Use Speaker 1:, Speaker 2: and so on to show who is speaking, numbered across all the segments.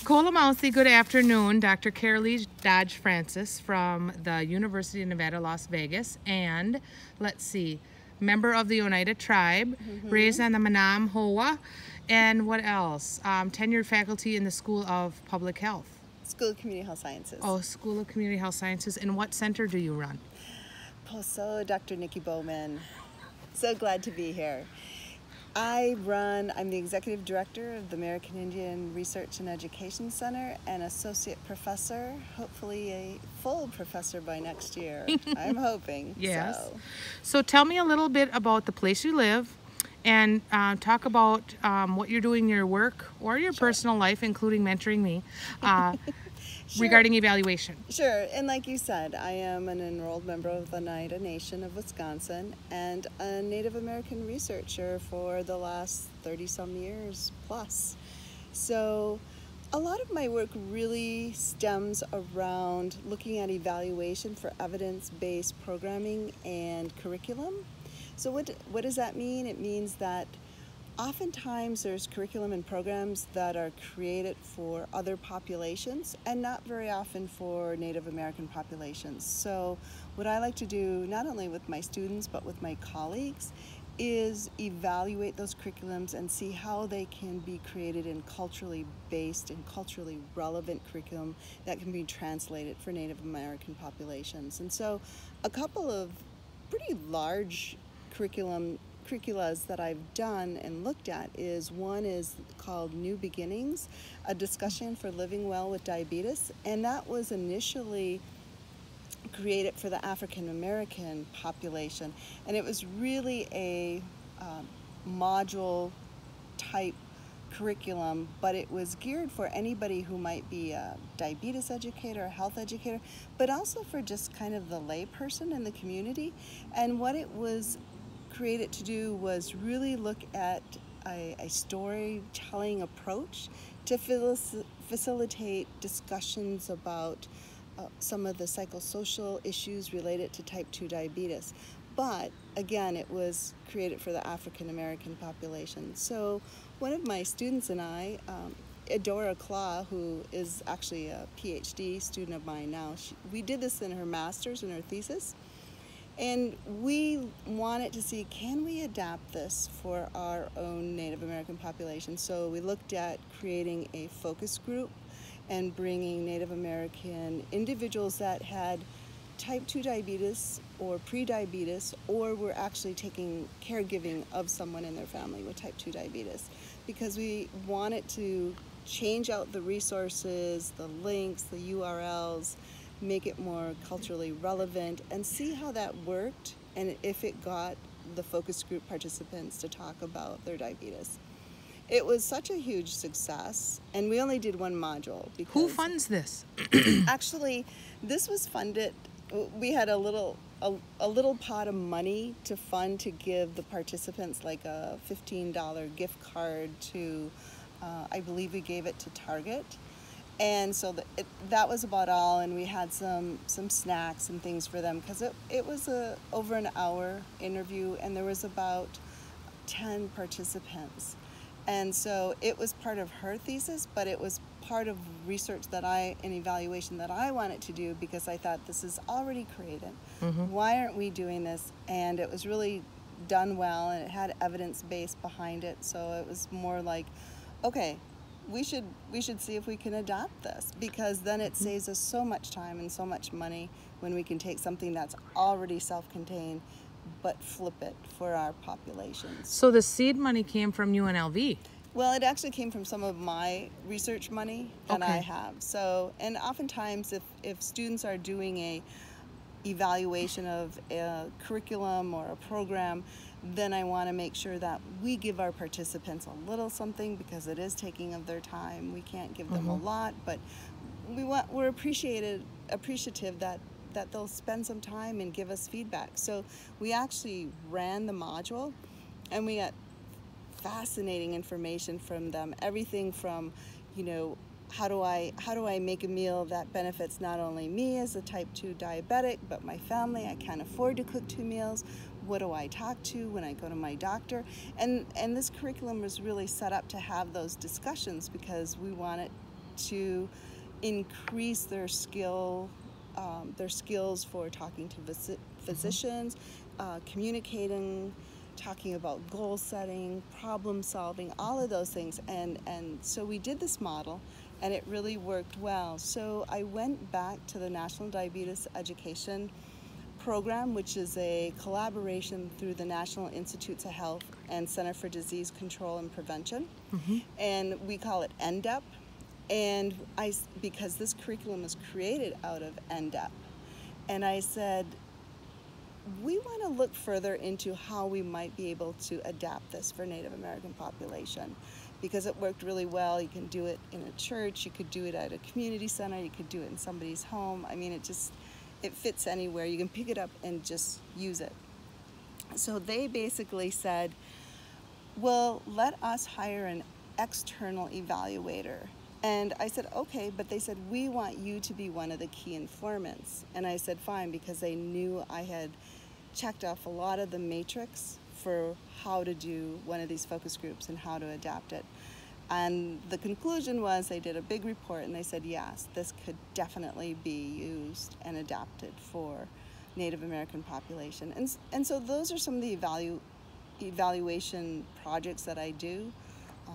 Speaker 1: Kolamausi, good afternoon. Dr. Carolee Dodge Francis from the University of Nevada, Las Vegas, and let's see, member of the Oneida tribe, raised on the Manam Hoa, and what else? Tenured faculty in the School of Public Health.
Speaker 2: School of Community Health Sciences.
Speaker 1: Oh, School of Community Health Sciences. And what center do you run?
Speaker 2: So, Dr. Nikki Bowman. So glad to be here. I'm the executive director of the American Indian Research and Education Center and associate professor, hopefully a full professor by next year. I'm hoping.
Speaker 1: Yes. So tell me a little bit about the place you live and talk about what you're doing in your work or your personal life, including mentoring me, regarding evaluation.
Speaker 2: Sure, and like you said, I am an enrolled member of the Oneida Nation of Wisconsin and a Native American researcher for the last 30-some years plus. So a lot of my work really stems around looking at evaluation for evidence-based programming and curriculum. So what does that mean? It means that oftentimes there's curriculum and programs that are created for other populations and not very often for Native American populations. So what I like to do, not only with my students but with my colleagues, is evaluate those curriculums and see how they can be created in culturally based and culturally relevant curriculum that can be translated for Native American populations. And so a couple of pretty large curriculas that I've done and looked at is one is called New Beginnings, a discussion for living well with diabetes, and that was initially created for the African American population, and it was really a module type curriculum, but it was geared for anybody who might be a diabetes educator, a health educator, but also for just kind of the lay person in the community. And what it was created to do was really look at a storytelling approach to facilitate discussions about some of the psychosocial issues related to type 2 diabetes. But again, it was created for the African American population. So one of my students and I, Adora Claw, who is actually a PhD student of mine now, we did this in her master's and her thesis. And we wanted to see, can we adapt this for our own Native American population? So we looked at creating a focus group and bringing Native American individuals that had type 2 diabetes or pre-diabetes or were actually taking caregiving of someone in their family with type 2 diabetes, because we wanted to change out the resources, the links, the URLs, make it more culturally relevant, and see how that worked and if it got the focus group participants to talk about their diabetes. It was such a huge success, and we only did one module. Because
Speaker 1: who funds this?
Speaker 2: Actually, this was funded. We had a little pot of money to fund to give the participants like a $15 gift card to, I believe we gave it to Target. And so that was about all, and we had some snacks and things for them, because it was over an hour interview, and there was about 10 participants. And so it was part of her thesis, but it was part of research an evaluation that I wanted to do, because I thought this is already created. Why aren't we doing this? And it was really done well, and it had evidence-based behind it, so it was more like, okay, we should see if we can adopt this, because then it saves us so much time and so much money when we can take something that's already self-contained but flip it for our populations.
Speaker 1: So the seed money came from UNLV?
Speaker 2: Well, it actually came from some of my research money that I have. So, and oftentimes if students are doing a evaluation of a curriculum or a program, then I want to make sure that we give our participants a little something, because it is taking of their time. We can't give them a lot, but we're appreciative that they'll spend some time and give us feedback. So we actually ran the module, and we got fascinating information from them. Everything from, how do I make a meal that benefits not only me as a type 2 diabetic, but my family? I can't afford to cook 2 meals. What do I talk to when I go to my doctor? And this curriculum was really set up to have those discussions, because we wanted to increase their skills for talking to physicians, communicating, talking about goal setting, problem solving, all of those things. And so we did this model, and it really worked well. So I went back to the National Diabetes Education Program, which is a collaboration through the National Institutes of Health and Center for Disease Control and Prevention, and we call it NDEP. And because this curriculum was created out of NDEP, and I said, we want to look further into how we might be able to adapt this for Native American population, because it worked really well. You can do it in a church, you could do it at a community center, you could do it in somebody's home. I mean, it fits anywhere. You can pick it up and just use it. So they basically said, well, let us hire an external evaluator. And I said, okay, but they said, we want you to be one of the key informants. And I said, fine, because they knew I had checked off a lot of the matrix for how to do one of these focus groups and how to adapt it. And the conclusion was, they did a big report and they said, yes, this could definitely be used and adapted for Native American population. And so those are some of the evaluation projects that I do.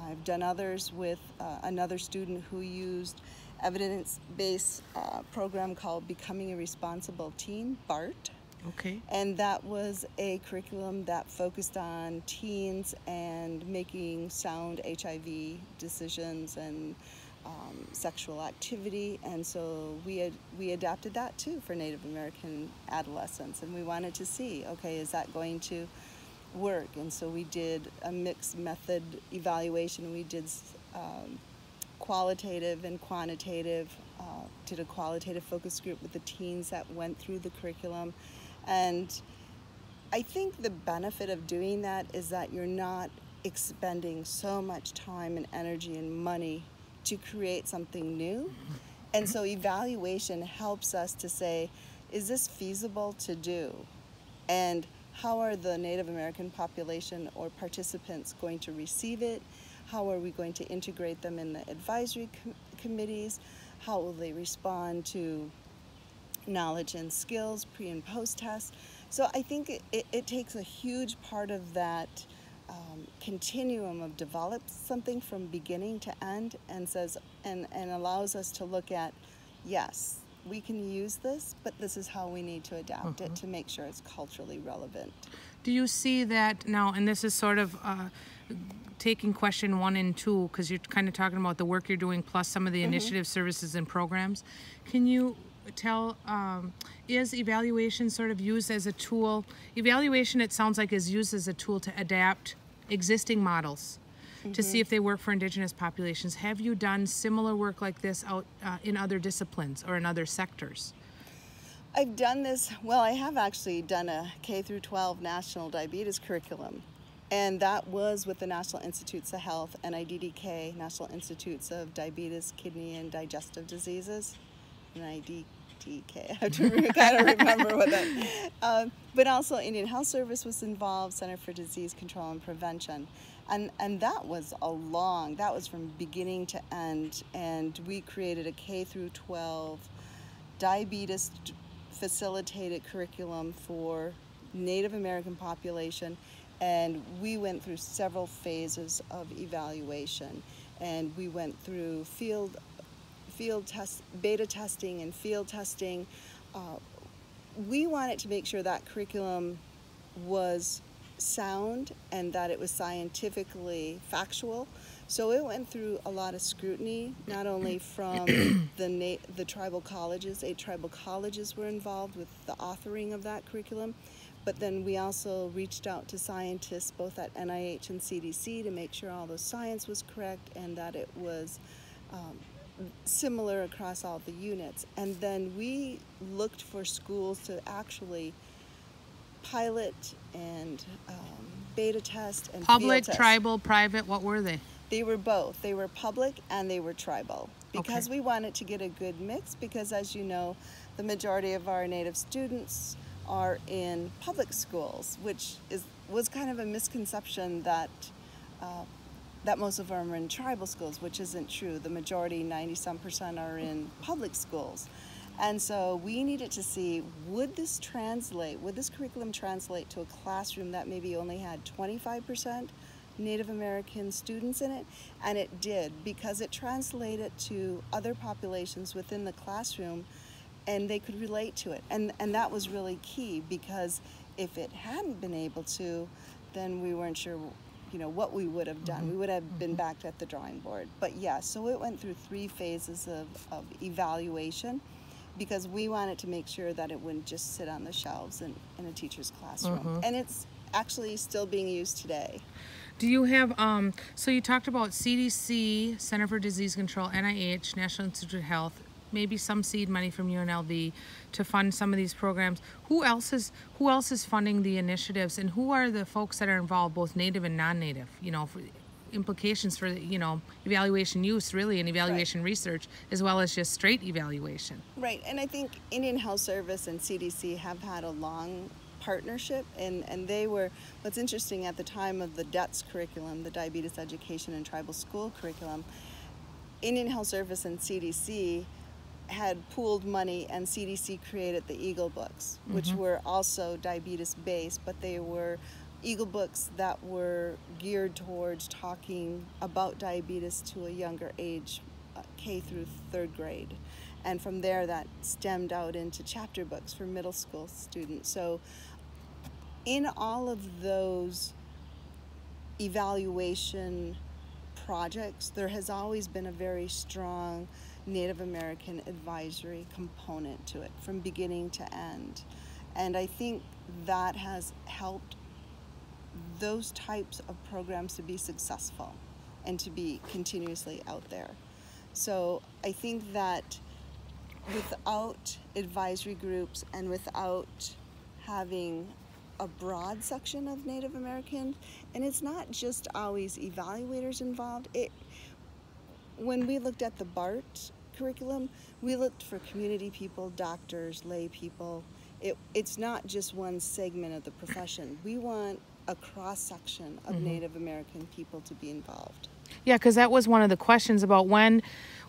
Speaker 2: I've done others with another student who used evidence-based program called Becoming a Responsible Teen, BART.
Speaker 1: Okay.
Speaker 2: And that was a curriculum that focused on teens and making sound HIV decisions and sexual activity. And so we adapted that too for Native American adolescents. And we wanted to see, okay, is that going to work? And so we did a mixed method evaluation. We did qualitative and quantitative, did a qualitative focus group with the teens that went through the curriculum. And I think the benefit of doing that is that you're not expending so much time and energy and money to create something new. And so evaluation helps us to say, is this feasible to do? And how are the Native American population or participants going to receive it? How are we going to integrate them in the advisory committees? How will they respond to knowledge and skills, pre and post tests? So I think it takes a huge part of that continuum of develop something from beginning to end and says and allows us to look at, yes, we can use this, but this is how we need to adapt it to make sure it's culturally relevant.
Speaker 1: Do you see that now, and this is sort of taking question 1 and 2, because you're kind of talking about the work you're doing plus some of the initiative services and programs. Can you tell, is evaluation sort of used as a tool? Evaluation, it sounds like, is used as a tool to adapt existing models to see if they work for Indigenous populations. Have you done similar work like this out in other disciplines or in other sectors?
Speaker 2: I've done this, well, I have actually done a K through 12 national diabetes curriculum, and that was with the National Institutes of Health, NIDDK, National Institutes of Diabetes, Kidney, and Digestive Diseases, NIDDK, I have to kind of remember what that, but also Indian Health Service was involved, Center for Disease Control and Prevention. And that was that was from beginning to end, and we created a K through 12 diabetes facilitated curriculum for Native American population, and we went through several phases of evaluation, and we went through beta testing and field testing. We wanted to make sure that curriculum was sound and that it was scientifically factual. So it went through a lot of scrutiny, not only from the tribal colleges. 8 tribal colleges were involved with the authoring of that curriculum, but then we also reached out to scientists both at NIH and CDC to make sure all the science was correct and that it was similar across all the units. And then we looked for schools to actually pilot and beta test and
Speaker 1: public,
Speaker 2: field test.
Speaker 1: Tribal, private, what were they?
Speaker 2: They were both. They were public and they were tribal, because we wanted to get a good mix, because as you know, the majority of our Native students are in public schools, which was kind of a misconception that that most of them are in tribal schools, which isn't true. The majority, 90-some%, are in public schools. And so we needed to see, would this curriculum translate to a classroom that maybe only had 25% Native American students in it? And it did, because it translated to other populations within the classroom, and they could relate to it. And that was really key, because if it hadn't been able to, then we weren't sure, you know, what we would have done. We would have been back at the drawing board. But yeah, so it went through 3 phases of evaluation, because we wanted to make sure that it wouldn't just sit on the shelves in a teacher's classroom. And it's actually still being used today.
Speaker 1: Do you have, so you talked about CDC, Center for Disease Control, NIH, National Institute of Health, maybe some seed money from UNLV to fund some of these programs. Who else is funding the initiatives, and who are the folks that are involved, both Native and non-Native? You know, implications for, you know, evaluation use, really, and evaluation research, as well as just straight evaluation.
Speaker 2: Right, and I think Indian Health Service and CDC have had a long partnership, and they were, what's interesting, at the time of the DETS curriculum, the Diabetes Education and Tribal School curriculum, Indian Health Service and CDC had pooled money, and CDC created the Eagle books, which were also diabetes-based, but they were Eagle books that were geared towards talking about diabetes to a younger age, K through 3rd grade. And from there, that stemmed out into chapter books for middle school students. So in all of those evaluation projects, there has always been a very strong Native American advisory component to it from beginning to end. And I think that has helped those types of programs to be successful and to be continuously out there. So I think that without advisory groups and without having a broad section of Native American, and it's not just always evaluators involved. When we looked at the BART curriculum, we looked for community people, doctors, lay people. It's not just one segment of the profession. We want a cross-section of Native American people to be involved.
Speaker 1: Yeah, because that was one of the questions about when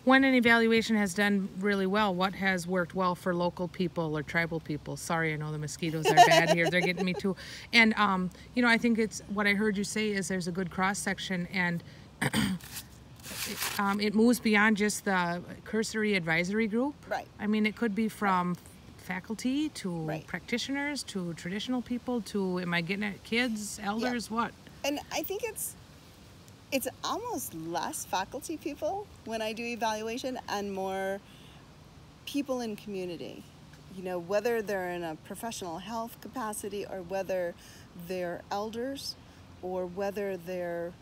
Speaker 1: an evaluation has done really well, what has worked well for local people or tribal people. Sorry, I know the mosquitoes are bad here. They're getting me too. And, you know, I think it's, what I heard you say is there's a good cross-section, and it moves beyond just the cursory advisory group.
Speaker 2: Right.
Speaker 1: I mean, it could be from faculty to practitioners to traditional people to, am I getting at kids, elders, what?
Speaker 2: And I think it's almost less faculty people when I do evaluation and more people in community. You know, whether they're in a professional health capacity or whether they're elders or whether they're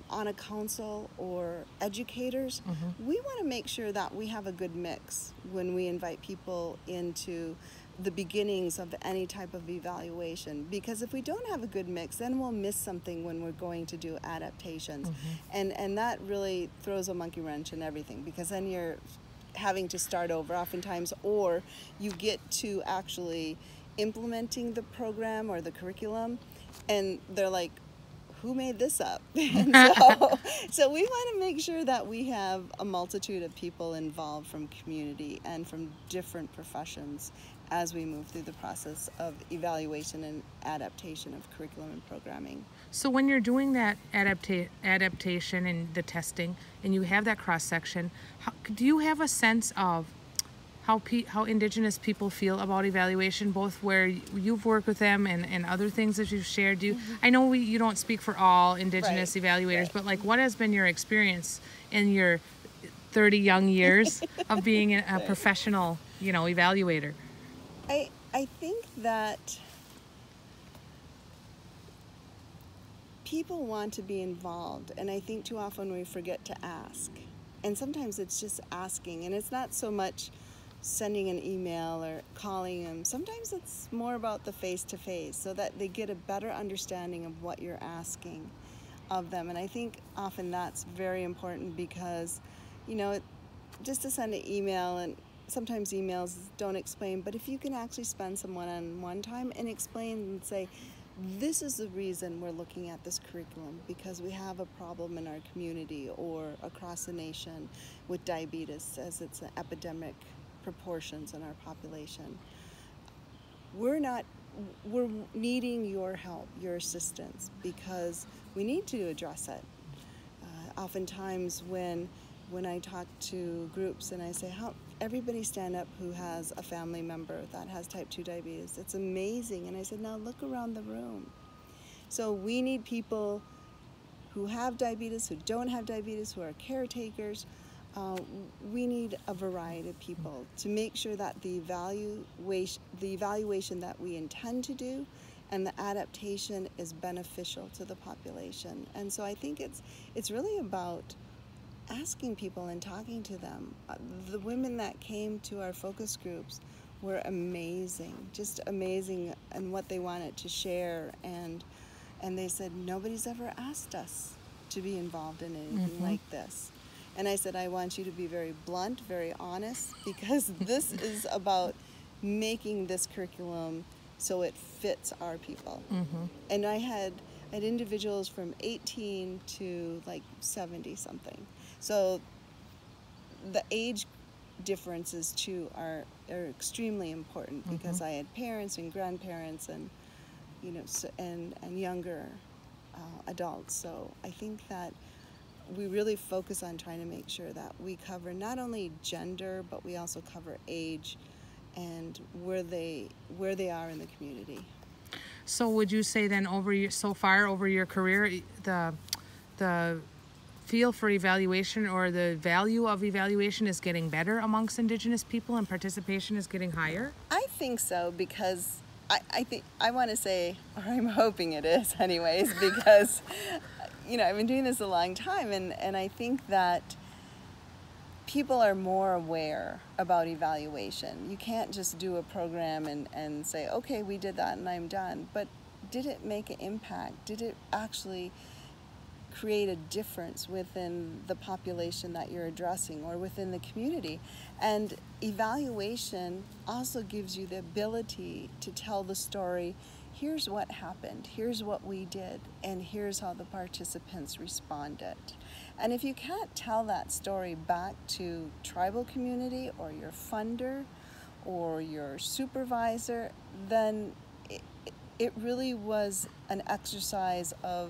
Speaker 2: on a council or educators, we want to make sure that we have a good mix when we invite people into the beginnings of any type of evaluation, because if we don't have a good mix, then we'll miss something when we're going to do adaptations. And that really throws a monkey wrench in everything, because then you're having to start over oftentimes, or you get to actually implementing the program or the curriculum and they're like, who made this up? And so we want to make sure that we have a multitude of people involved from community and from different professions as we move through the process of evaluation and adaptation of curriculum and programming.
Speaker 1: So when you're doing that adaptation and the testing, and you have that cross-section, do you have a sense of how Indigenous people feel about evaluation, both where you've worked with them and other things that you've shared? I know you don't speak for all Indigenous evaluators, but like, what has been your experience in your 30 young years of being a professional, you know, evaluator?
Speaker 2: I think that people want to be involved, and I think too often we forget to ask. And sometimes it's just asking, and it's not so much sending an email or calling them. Sometimes it's more about the face-to-face, so that they get a better understanding of what you're asking of them. And I think often that's very important, because, you know, just to send an email, and sometimes emails don't explain, but if you can actually spend some one-on-one time and explain and say, this is the reason we're looking at this curriculum, because we have a problem in our community or across the nation with diabetes, as it's an epidemic proportions in our population. We're needing your help, your assistance, because we need to address it. Oftentimes when I talk to groups and I say, how everybody stand up who has a family member that has type 2 diabetes, it's amazing. And I said, now look around the room. So we need people who have diabetes, who don't have diabetes, who are caretakers. We need a variety of people to make sure that the evaluation that we intend to do and the adaptation is beneficial to the population. And so I think it's really about asking people and talking to them. The women that came to our focus groups were amazing, just amazing in what they wanted to share. And they said, nobody's ever asked us to be involved in anything like this. And I said, I want you to be very blunt, very honest, because this is about making this curriculum so it fits our people. And I had individuals from 18 to like 70 something. So the age differences too are extremely important, because I had parents and grandparents and and younger adults. So I think that we really focus on trying to make sure that we cover not only gender, but we also cover age and where they are in the community.
Speaker 1: So would you say then so far over your career, the feel for evaluation or the value of evaluation is getting better amongst Indigenous people and participation is getting higher?
Speaker 2: I think so, because I want to say, or I'm hoping it is anyways, because I've been doing this a long time, and I think that people are more aware about evaluation. You can't just do a program and say, okay, we did that and I'm done. But did it make an impact? Did it actually create a difference within the population that you're addressing or within the community? And evaluation also gives you the ability to tell the story. Here's what happened, here's what we did, and here's how the participants responded. And if you can't tell that story back to tribal community or your funder or your supervisor, then it really was an exercise of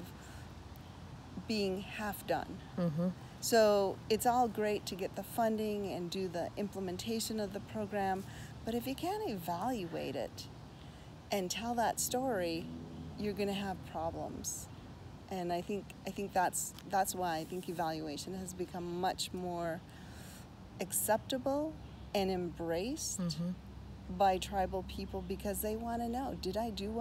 Speaker 2: being half done. So it's all great to get the funding and do the implementation of the program, but if you can't evaluate it and tell that story, you're going to have problems. And I think that's why I think evaluation has become much more acceptable and embraced by tribal people, because they want to know, did I do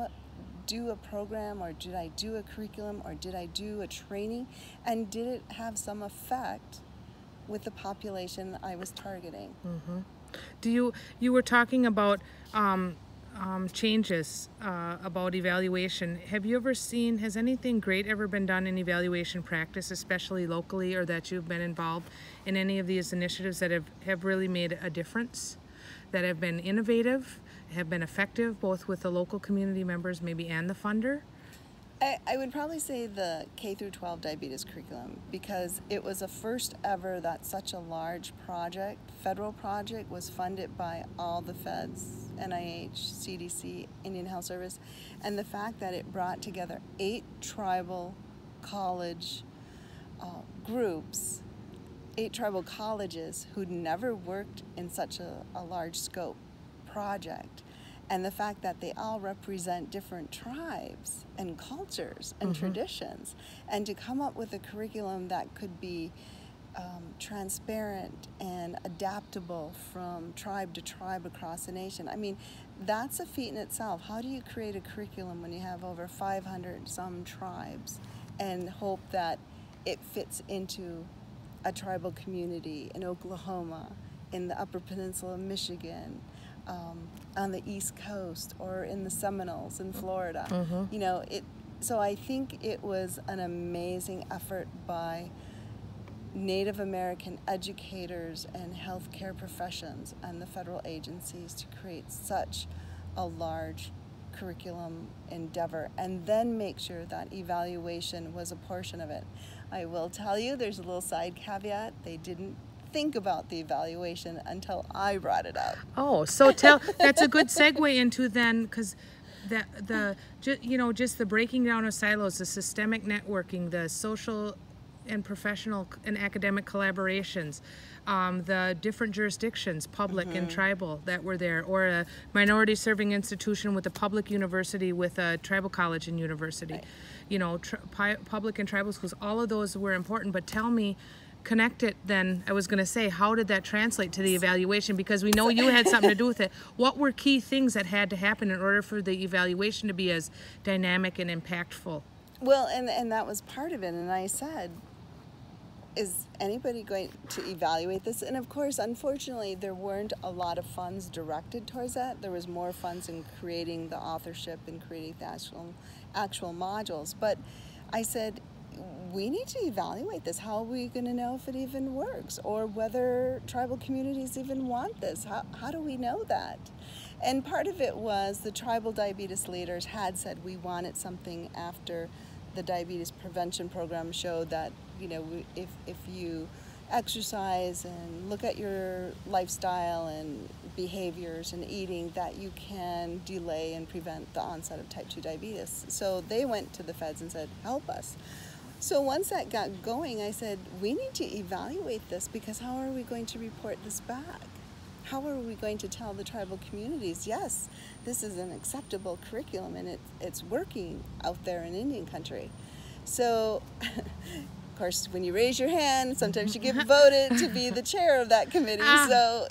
Speaker 2: a program, or did I do a curriculum, or did I do a training, and did it have some effect with the population I was targeting?
Speaker 1: You were talking about changes about evaluation. Have you ever seen, has anything great ever been done in evaluation practice, especially locally, or that you've been involved in any of these initiatives that have really made a difference, that have been innovative, have been effective, both with the local community members maybe and the funder?
Speaker 2: I would probably say the K through 12 diabetes curriculum, because it was the first ever that such a large project, federal project, was funded by all the feds, NIH, CDC, Indian Health Service, and the fact that it brought together 8 tribal college groups, 8 tribal colleges who'd never worked in such a large scope project. And the fact that they all represent different tribes and cultures and traditions, and to come up with a curriculum that could be transparent and adaptable from tribe to tribe across the nation. I mean, that's a feat in itself. How do you create a curriculum when you have over 500 some tribes and hope that it fits into a tribal community in Oklahoma, in the Upper Peninsula of Michigan, on the East Coast, or in the Seminoles in Florida? So I think it was an amazing effort by Native American educators and healthcare professions and the federal agencies to create such a large curriculum endeavor, and then make sure that evaluation was a portion of it. I will tell you, there's a little side caveat. They didn't think about the evaluation until I brought it up.
Speaker 1: Oh, so that's a good segue into then, because just the breaking down of silos, the systemic networking, the social and professional and academic collaborations, the different jurisdictions, public and tribal, that were there, or a minority serving institution with a public university with a tribal college and university. Right. You know, public and tribal schools, all of those were important. But tell me, connect it then, I was going to say, how did that translate to the evaluation? Because we know you had something to do with it. What were key things that had to happen in order for the evaluation to be as dynamic and impactful?
Speaker 2: Well, and that was part of it. And I said, is anybody going to evaluate this? And of course, unfortunately, there weren't a lot of funds directed towards that. There was more funds in creating the authorship and creating the actual modules. But I said, we need to evaluate this. How are we going to know if it even works, or whether tribal communities even want this? How do we know that? And part of it was the tribal diabetes leaders had said we wanted something after the diabetes prevention program showed that, you know, if you exercise and look at your lifestyle and behaviors and eating, that you can delay and prevent the onset of type 2 diabetes. So they went to the feds and said, help us. So once that got going, I said, we need to evaluate this, because how are we going to report this back? How are we going to tell the tribal communities, yes, this is an acceptable curriculum and it's working out there in Indian country? So, of course, when you raise your hand, sometimes you get voted to be the chair of that committee.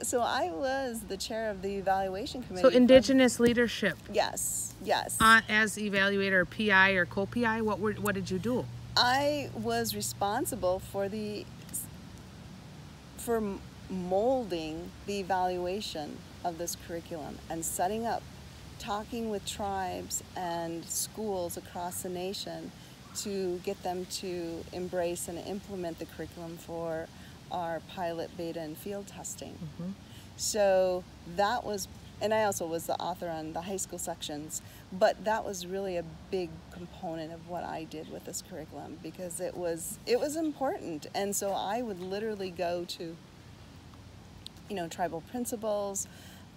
Speaker 2: So I was the chair of the evaluation committee.
Speaker 1: So Indigenous leadership.
Speaker 2: Yes, yes.
Speaker 1: As evaluator, PI or co-PI, what did you do?
Speaker 2: I was responsible for molding the evaluation of this curriculum and setting up, talking with tribes and schools across the nation to get them to embrace and implement the curriculum for our pilot, beta, and field testing. So that was, and I also was the author on the high school sections, but that was really a big component of what I did with this curriculum, because it was important. And so I would literally go to, you know, tribal principals,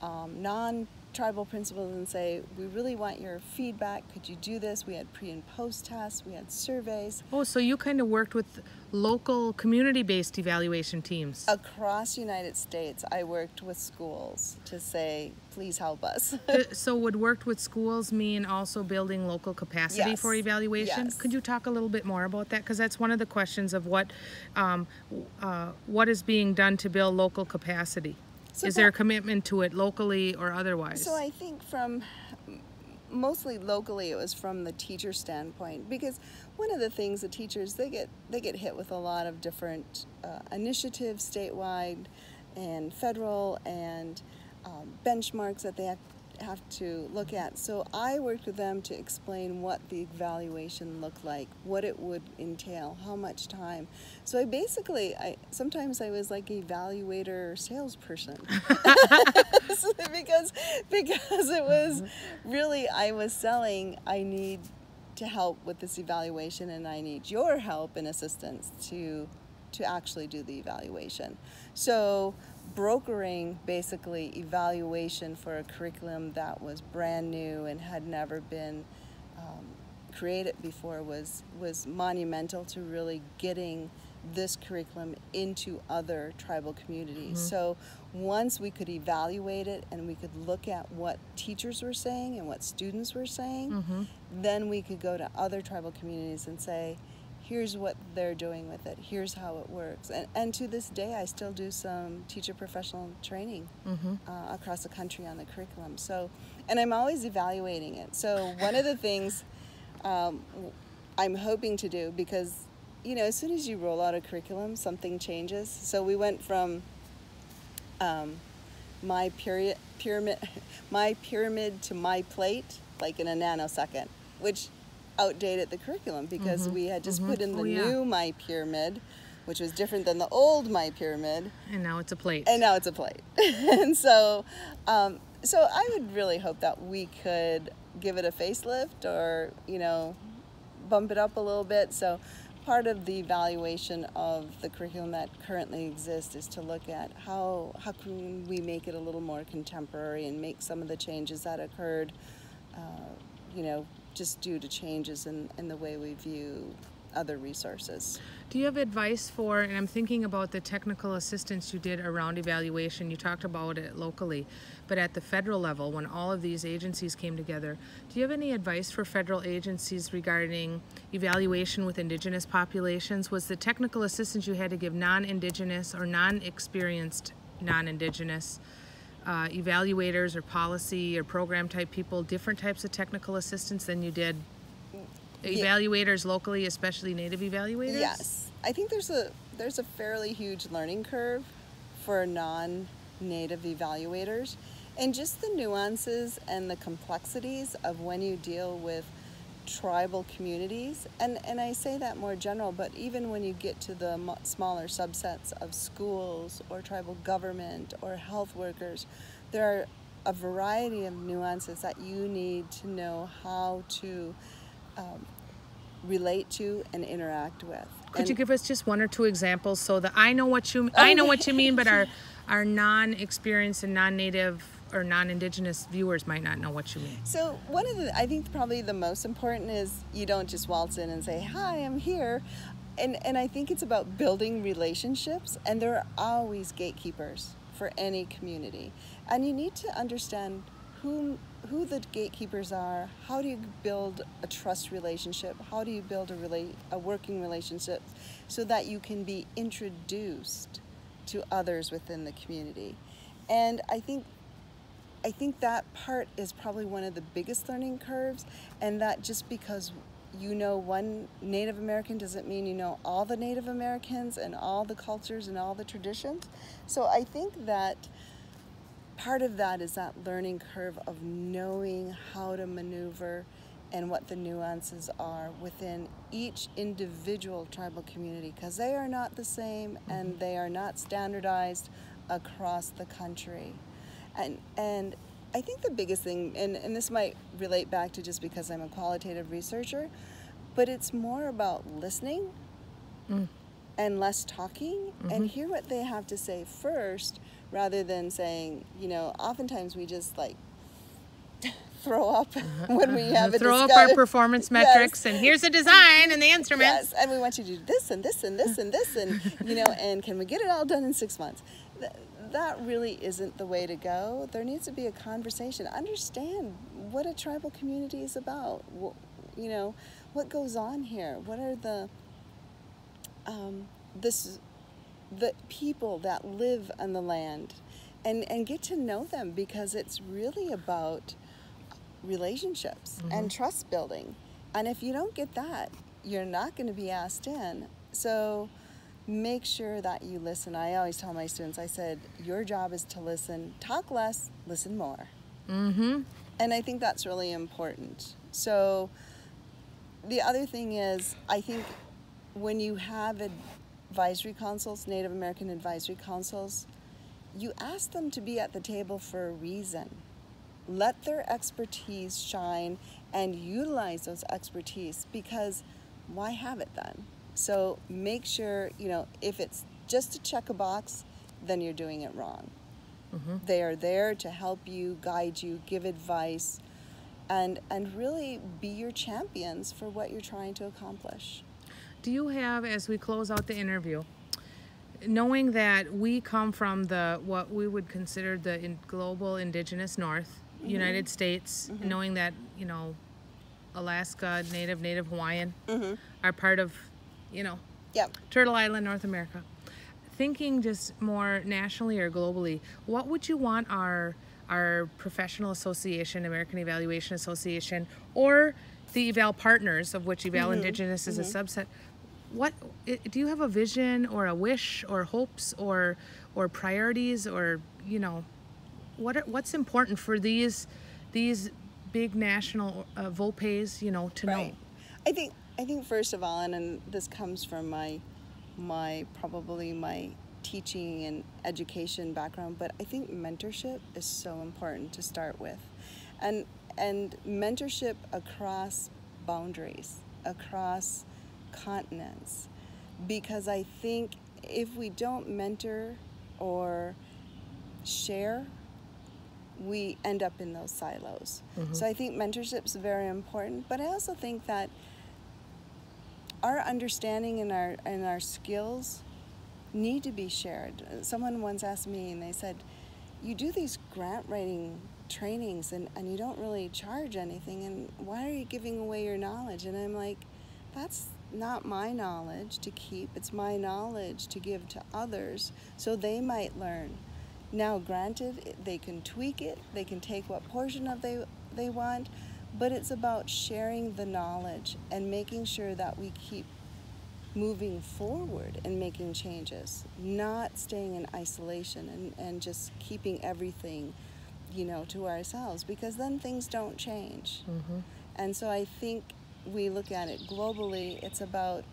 Speaker 2: non-tribal principals, and say, we really want your feedback. Could you do this? We had pre and post tests. We had surveys. Oh,
Speaker 1: so you kind of worked with local community-based evaluation teams.
Speaker 2: Across the United States, I worked with schools to say, please help us.
Speaker 1: So would worked with schools mean also building local capacity for evaluation?
Speaker 2: Yes.
Speaker 1: Could you talk a little bit more about that? Because that's one of the questions of what is being done to build local capacity. So is there a commitment to it locally or otherwise?
Speaker 2: So I think mostly locally, it was from the teacher standpoint, because one of the things, the teachers, they get hit with a lot of different initiatives statewide and federal, and benchmarks that they have to look at. So I worked with them to explain what the evaluation looked like, what it would entail, how much time. So sometimes I was like evaluator salesperson because it was really, I was selling, I need to help with this evaluation, and I need your help and assistance to actually do the evaluation. So brokering basically evaluation for a curriculum that was brand new and had never been created before was monumental to really getting this curriculum into other tribal communities. So once we could evaluate it and we could look at what teachers were saying and what students were saying, then we could go to other tribal communities and say, here's what they're doing with it, here's how it works. And to this day, I still do some teacher professional training across the country on the curriculum. So, and I'm always evaluating it. So one of the things I'm hoping to do, because, you know, as soon as you roll out a curriculum, something changes. So we went from my pyramid to my plate, like in a nanosecond, which outdated the curriculum, because we had just put in the new my pyramid, which was different than the old my pyramid.
Speaker 1: And now it's a plate.
Speaker 2: And so I would really hope that we could give it a facelift or, you know, bump it up a little bit. So part of the evaluation of the curriculum that currently exists is to look at how can we make it a little more contemporary and make some of the changes that occurred, you know, just due to changes in the way we view other resources.
Speaker 1: Do you have advice for, and I'm thinking about the technical assistance you did around evaluation, you talked about it locally, but at the federal level, when all of these agencies came together, do you have any advice for federal agencies regarding evaluation with Indigenous populations? Was the technical assistance you had to give non-Indigenous or non-experienced non-Indigenous evaluators or policy or program type people different types of technical assistance than you did evaluators locally, especially Native evaluators?
Speaker 2: Yes, I think there's a fairly huge learning curve for non-Native evaluators, and just the nuances and the complexities of when you deal with tribal communities, and I say that more general, but even when you get to the smaller subsets of schools or tribal government or health workers, there are a variety of nuances that you need to know how to relate to and interact with.
Speaker 1: Could you give us just one or two examples so that I know what you mean, but our non-experienced and non-Native or non-Indigenous viewers might not know what you mean?
Speaker 2: So one of the, I think probably the most important is you don't just waltz in and say, "Hi, I'm here." And I think it's about building relationships, and there are always gatekeepers for any community. And you need to understand who the gatekeepers are, how do you build a trust relationship, how do you build a working relationship so that you can be introduced to others within the community. And I think that part is probably one of the biggest learning curves, and that just because you know one Native American doesn't mean you know all the Native Americans and all the cultures and all the traditions. So I think that part of that is that learning curve of knowing how to maneuver and what the nuances are within each individual tribal community, because they are not the same and they are not standardized across the country. And I think the biggest thing, and this might relate back to just because I'm a qualitative researcher, but it's more about listening and less talking and hear what they have to say first, rather than saying, you know, oftentimes we just like throw up when we have a
Speaker 1: throw up our performance metrics, and here's a design and the instruments.
Speaker 2: Yes, and we want you to do this and this and this and this, and you know, and can we get it all done in 6 months? That really isn't the way to go. There needs to be a conversation. Understand what a tribal community is about. You know, what goes on here? What are the people that live on the land, and get to know them, because it's really about relationships and trust building. And if you don't get that, you're not going to be asked in. So make sure that you listen. I always tell my students, I said, your job is to listen. Talk less, listen more. And I think that's really important. So the other thing is, I think when you have advisory councils, Native American advisory councils, you ask them to be at the table for a reason. Let their expertise shine and utilize those expertise, because why have it then? So make sure, you know, if it's just to check a box, then you're doing it wrong. They are there to help you, guide you, give advice, and really be your champions for what you're trying to accomplish.
Speaker 1: Do you have, as we close out the interview, knowing that we come from what we would consider the global Indigenous North, United States, knowing that, you know, Alaska, Native Hawaiian are part of, you know, Turtle Island, North America. Thinking just more nationally or globally, what would you want our professional association, American Evaluation Association, or the eval partners, of which Eval Indigenous is a subset, what do you have a vision or a wish or hopes or priorities, or, you know, what's important for these big national VOPEs, you know, to know?
Speaker 2: I think first of all, and this comes from my teaching and education background, but I think mentorship is so important to start with. And and mentorship across boundaries, across continents, because I think if we don't mentor or share, we end up in those silos. So I think mentorship is very important, but I also think that our understanding and our skills need to be shared. Someone once asked me, and they said, you do these grant writing trainings and you don't really charge anything, and why are you giving away your knowledge? And I'm like, that's not my knowledge to keep, it's my knowledge to give to others so they might learn. Now granted, they can tweak it, they can take what portion of they want, but it's about sharing the knowledge and making sure that we keep moving forward and making changes, not staying in isolation and just keeping everything, you know, to ourselves, because then things don't change. And so I think we look at it globally, it's about,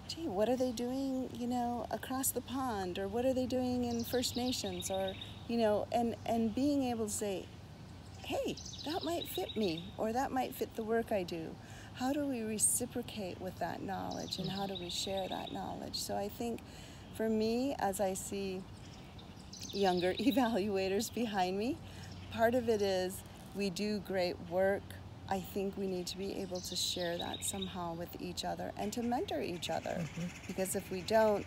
Speaker 2: gee, what are they doing, you know, across the pond, or what are they doing in First Nations, or, you know, and being able to say, hey, that might fit me, or that might fit the work I do. How do we reciprocate with that knowledge, and how do we share that knowledge? So I think for me, as I see younger evaluators behind me, part of it is we do great work. I think we need to be able to share that somehow with each other and to mentor each other, because if we don't,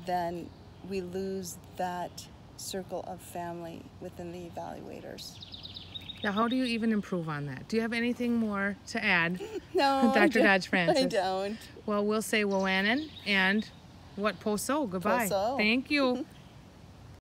Speaker 2: then we lose that circle of family within the evaluators.
Speaker 1: Now, how do you even improve on that? Do you have anything more to add,
Speaker 2: No,
Speaker 1: Dr. Dodge Francis?
Speaker 2: I don't.
Speaker 1: Well, we'll say Wowanan and what po so. Goodbye.
Speaker 2: Po so.
Speaker 1: Thank you.